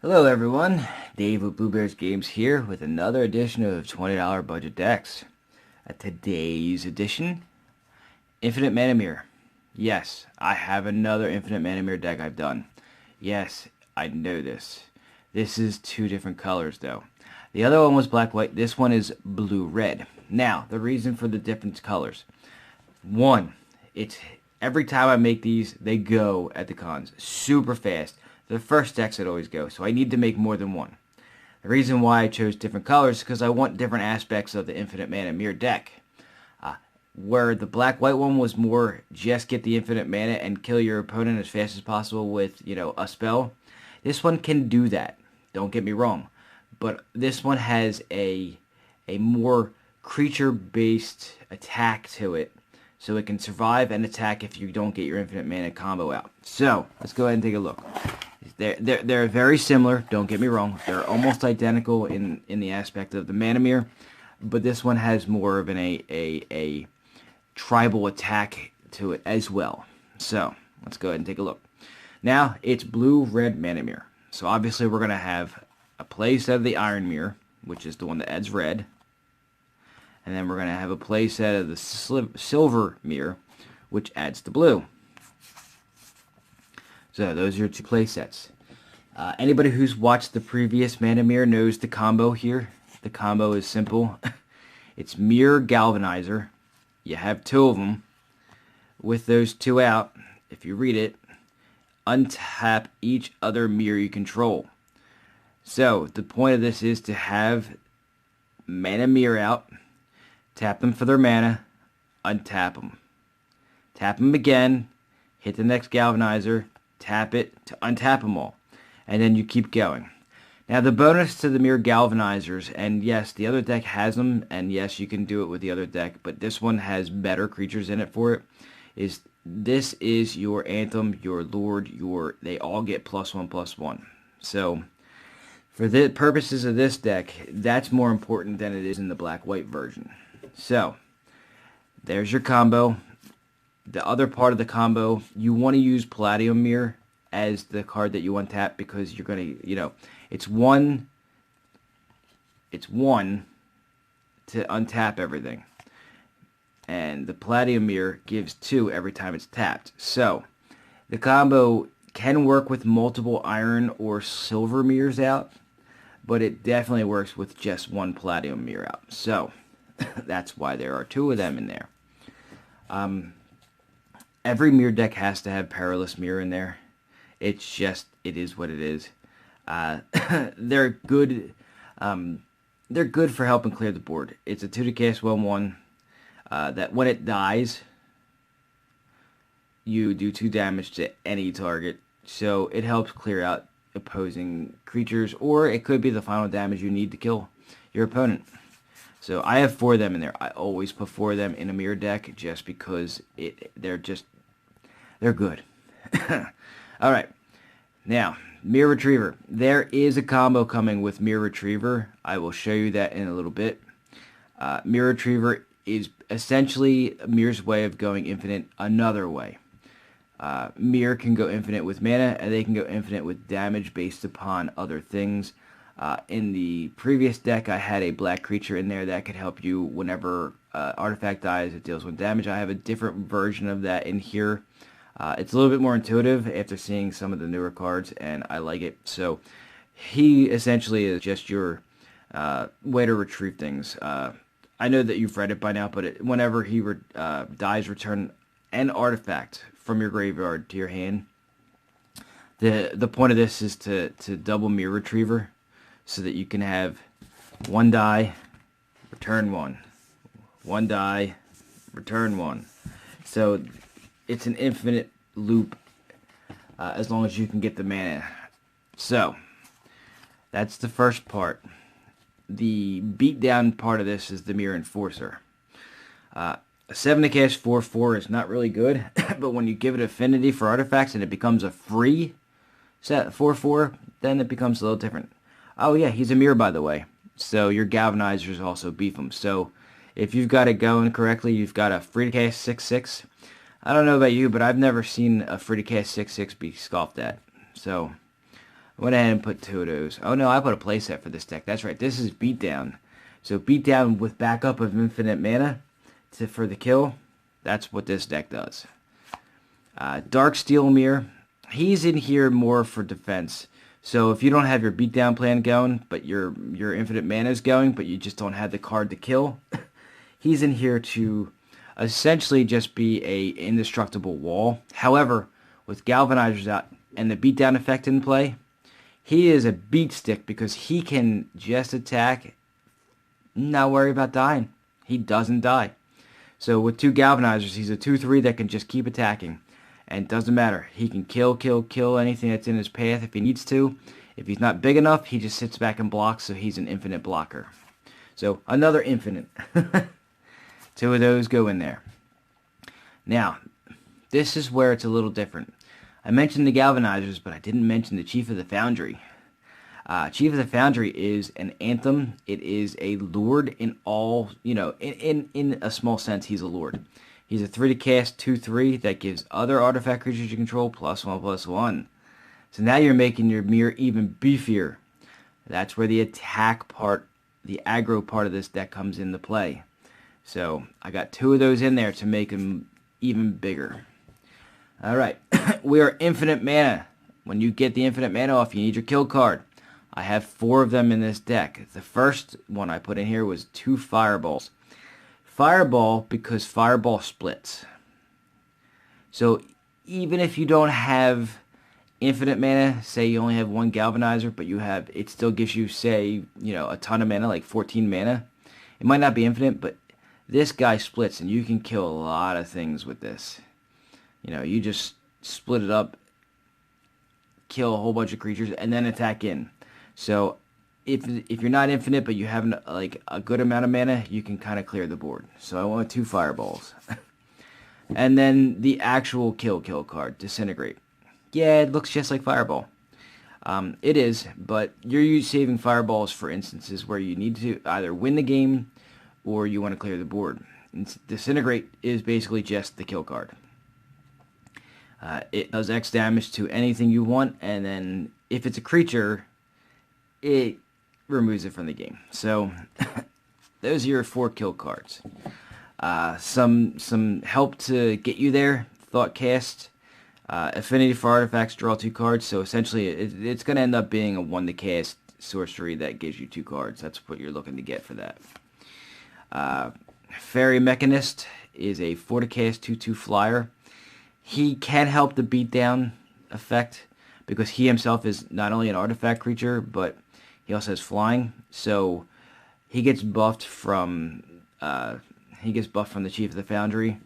Hello everyone, Dave with Blue Bears Games here with another edition of $20 budget decks. Today's edition, Infinite Mana Myr. Yes, I have another Infinite Mana Myr deck I've done. Yes, I know this. This is two different colors though. The other one was black-white, this one is blue-red. Now, the reason for the different colors. One, it's every time I make these, they go at the cons super fast. The first decks that always go, so I need to make more than one. The reason why I chose different colors is because I want different aspects of the Infinite Mana Myr deck. Where the black-white one was more just get the infinite mana and kill your opponent as fast as possible with, a spell. This one can do that. Don't get me wrong. But this one has a more creature-based attack to it. So it can survive and attack if you don't get your infinite mana combo out. So, let's go ahead and take a look. They're very similar, don't get me wrong. They're almost identical in the aspect of the Mana Myr, but this one has more of a tribal attack to it as well. So, let's go ahead and take a look. Now, it's blue-red Mana Myr. So obviously we're going to have a playset of the Iron Mirror, which is the one that adds red. And then we're going to have a playset of the Silver Mirror, which adds the blue. So those are your two playsets. Anybody who's watched the previous Mana Myr knows the combo here. The combo is simple. It's Mirror Galvanizer. You have two of them. With those two out, if you read it, untap each other mirror you control. So the point of this is to have Mana Myr out, tap them for their mana, untap them. Tap them again, hit the next Galvanizer, tap it to untap them all. And then you keep going. Now the bonus to the Mirror Galvanizers, and yes, the other deck has them, and yes, you can do it with the other deck, but this one has better creatures in it for it, is this is your Anthem, your Lord, they all get +1/+1. So, for the purposes of this deck, that's more important than it is in the black-white version. So, there's your combo. The other part of the combo, you want to use Palladium Mirror as the card that you untap because you're going to, it's one to untap everything. And the Palladium Mirror gives 2 every time it's tapped. So, the combo can work with multiple Iron or Silver Mirrors out, but it definitely works with just one Palladium Mirror out. So, that's why there are 2 of them in there. Every Mirror deck has to have Perilous Mirror in there. It's just, it is what it is. They're good. They're good for helping clear the board. It's a 2 to cast 1/1. That when it dies, you do 2 damage to any target. So it helps clear out opposing creatures, or it could be the final damage you need to kill your opponent. So I have 4 of them in there. I always put 4 of them in a Mirror deck just because they're good. Alright, now, Mirror Retriever. There is a combo coming with Mirror Retriever. I will show you that in a little bit. Mirror Retriever is essentially Mirror's way of going infinite another way. Mirror can go infinite with mana, and they can go infinite with damage based upon other things. In the previous deck, I had a black creature in there that could help you whenever artifact dies, it deals 1 damage. I have a different version of that in here. It's a little bit more intuitive after seeing some of the newer cards, and I like it. So, he essentially is just your way to retrieve things. I know that you've read it by now, but whenever he dies, return an artifact from your graveyard to your hand. The point of this is to double Mirror Retriever, so that you can have 1 die, return 1. 1 die, return 1. So it's an infinite loop as long as you can get the mana. So that's the first part. The beatdown part of this is the Mirror Enforcer. A 7 to cast 4/4 is not really good, but when you give it affinity for artifacts and it becomes a free set 4/4, then it becomes a little different. Oh yeah, he's a mirror by the way, so your galvanizers also beef him. So if you've got it going correctly, you've got a free to cast 6/6. I don't know about you, but I've never seen a free to cast 6/6 be scoffed at. So I went ahead and put 2 of those. Oh no, I put a playset for this deck. That's right. This is Beatdown. So Beatdown with backup of infinite mana for the kill. That's what this deck does. Dark Steel Mirror. He's in here more for defense. So if you don't have your Beatdown plan going, but your infinite mana is going, but you just don't have the card to kill, he's in here to essentially just be a indestructible wall. However, with Galvanizers out and the Beatdown effect in play, he is a beat stick because he can just attack, not worry about dying. He doesn't die. So with 2 Galvanizers, he's a 2/3 that can just keep attacking. And it doesn't matter. He can kill anything that's in his path if he needs to. If he's not big enough, he just sits back and blocks, so he's an infinite blocker. So another infinite. 2 of those go in there. Now, this is where it's a little different. I mentioned the Galvanizers, but I didn't mention the Chief of the Foundry. Chief of the Foundry is an anthem. It is a lord in all, in a small sense, he's a lord. He's a 3 to cast 2/3 that gives other artifact creatures you control +1/+1. So now you're making your mirror even beefier. That's where the attack part, the aggro part of this deck comes into play. So I got 2 of those in there to make him even bigger. Alright, we are infinite mana. When you get the infinite mana off, you need your kill card. I have 4 of them in this deck. The first one I put in here was 2 fireballs. Fireball because fireball splits. So even if you don't have infinite mana, say you only have 1 galvanizer, but it still gives you, say, a ton of mana, like 14 mana. It might not be infinite, but this guy splits and you can kill a lot of things with this. You just split it up, kill a whole bunch of creatures, and then attack in. So if you're not infinite, but you have a good amount of mana, you can kind of clear the board. So I want 2 fireballs. And then the actual kill card, Disintegrate. Yeah, it looks just like Fireball. It is, but you're saving Fireballs for instances where you need to either win the game or you want to clear the board. And Disintegrate is basically just the kill card. It does X damage to anything you want, and then if it's a creature, it removes it from the game. So those are your 4 kill cards. Some help to get you there. Thought Cast, Affinity for Artifacts, draw 2 cards. So essentially, it's going to end up being a 1 to cast sorcery that gives you 2 cards. That's what you're looking to get for that. Fairy Mechanist is a 4 to cast 2/2 flyer. He can help the beatdown effect because he himself is not only an artifact creature, but he also has flying. So he gets buffed from the Chief of the Foundry.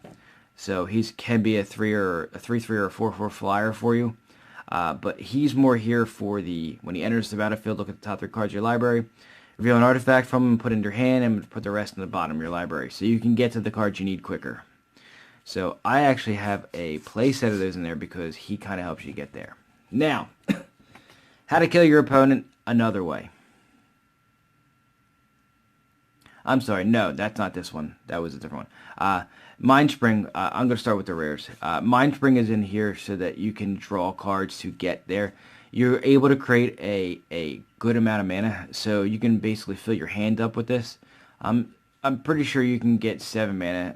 So he can be a 3/3 or a 4/4 flyer for you. But he's more here for when he enters the battlefield, look at the top 3 cards of your library, reveal an artifact from him, put it in your hand, and put the rest in the bottom of your library. So you can get to the cards you need quicker. So I actually have a play set of those in there because he kind of helps you get there. Now, how to kill your opponent another way. I'm sorry, no, that's not this one. That was a different one. Mind Spring, I'm going to start with the rares. Mind Spring is in here so that you can draw cards to get there. You're able to create a good amount of mana, so you can basically fill your hand up with this. I'm pretty sure you can get 7 mana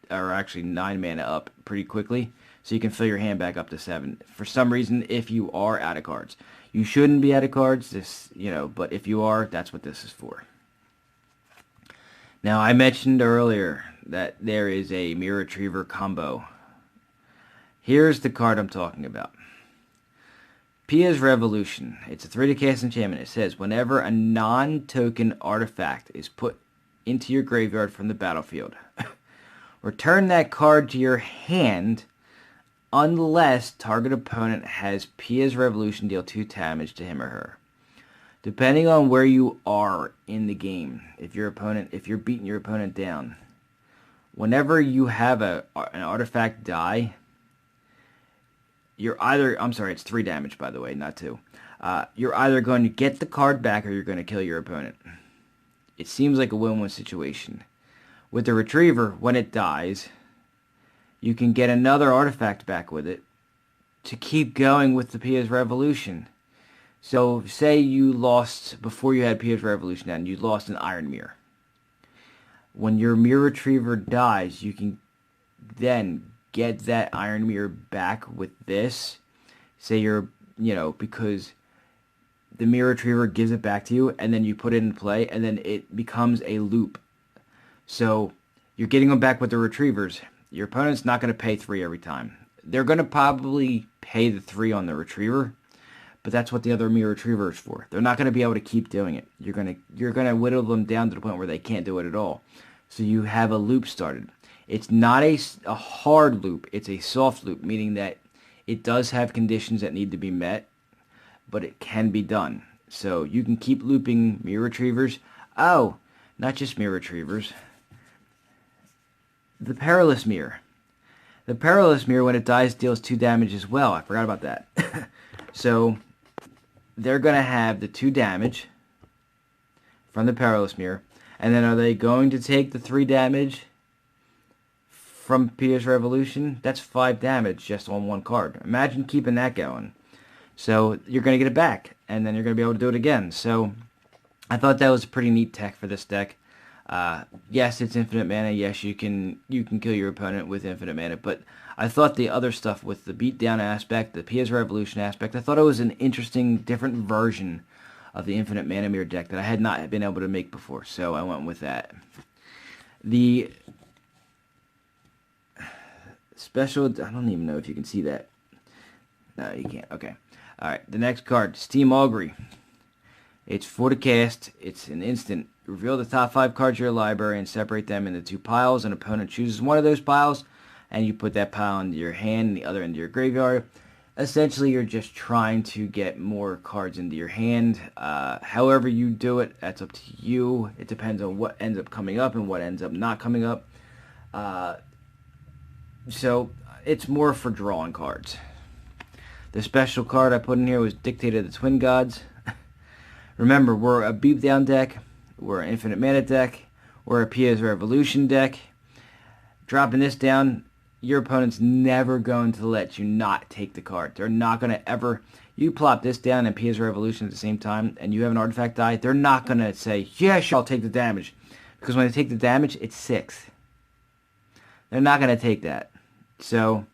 or actually 9 mana up pretty quickly, so you can fill your hand back up to 7. For some reason, if you are out of cards. You shouldn't be out of cards, but if you are, that's what this is for. Now, I mentioned earlier that there is a Mirror Retriever combo. Here's the card I'm talking about. Pias Revolution. It's a 3 to cast enchantment. It says, whenever a non-token artifact is put into your graveyard from the battlefield, return that card to your hand unless target opponent has Pias Revolution, deal 2 damage to him or her. Depending on where you are in the game, if you're beating your opponent down, whenever you have an artifact die, it's 3 damage, by the way, not 2. You're either going to get the card back or you're going to kill your opponent. It seems like a win-win situation. With the Retriever, when it dies, you can get another artifact back with it to keep going with the Pias Revolution. So say you lost before you had Pias Revolution down, you lost an Iron Mirror. When your Mirror Retriever dies, you can then get that Iron Mirror back with this. Say you're, because the Mirror Retriever gives it back to you, and then you put it in play, and then it becomes a loop. So you're getting them back with the Retrievers. Your opponent's not going to pay 3 every time. They're going to probably pay the 3 on the Retriever, but that's what the other Mirror Retriever is for. They're not going to be able to keep doing it. You're going to whittle them down to the point where they can't do it at all. So you have a loop started. It's not a hard loop. It's a soft loop, meaning that it does have conditions that need to be met, but it can be done. So you can keep looping Mirror Retrievers. Oh, not just Mirror Retrievers. The Perilous Mirror. The Perilous Mirror, when it dies, deals 2 damage as well. I forgot about that. So they're going to have the 2 damage from the Perilous Mirror. And then are they going to take the 3 damage from Pias Revolution? That's 5 damage just on 1 card. Imagine keeping that going. So you're going to get it back, and then you're going to be able to do it again. So I thought that was a pretty neat tech for this deck. Yes, it's infinite mana. Yes, you can kill your opponent with infinite mana. But I thought the other stuff with the beatdown aspect, the Pias Revolution aspect, I thought it was an interesting, different version of the infinite Mana Myr deck that I had not been able to make before. So I went with that. The special, I don't even know if you can see that. No, you can't. Okay. All right. The next card, Steam Augury. It's for the cast. It's an instant. Reveal the top 5 cards of your library and separate them into 2 piles. An opponent chooses one of those piles, and you put that pile into your hand and the other into your graveyard. Essentially, you're just trying to get more cards into your hand. However you do it, that's up to you. It depends on what ends up coming up and what ends up not coming up. So it's more for drawing cards. The special card I put in here was Dictator of the Twin Gods. Remember, we're a beatdown deck. We're an infinite mana deck. We're a Pias Revolution deck. Dropping this down, your opponent's never going to let you not take the card. They're not going to ever... You plop this down and Pias Revolution at the same time, and you have an artifact die, they're not going to say, yeah, sure, I'll take the damage. Because when they take the damage, it's 6. They're not going to take that. So,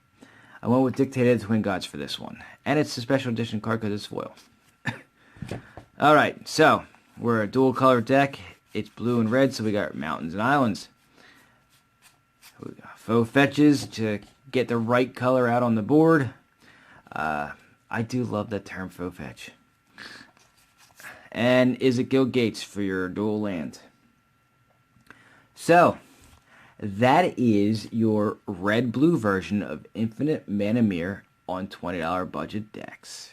I went with Dictator of the Twin Gods for this one. And it's a special edition card because it's foil. Alright, so, we're a dual color deck. It's blue and red, so we got mountains and islands. We got faux fetches to get the right color out on the board. I do love that term, faux fetch. And is it Guild Gates for your dual land? So, that is your red-blue version of Infinite Mana Myr on $20 budget decks.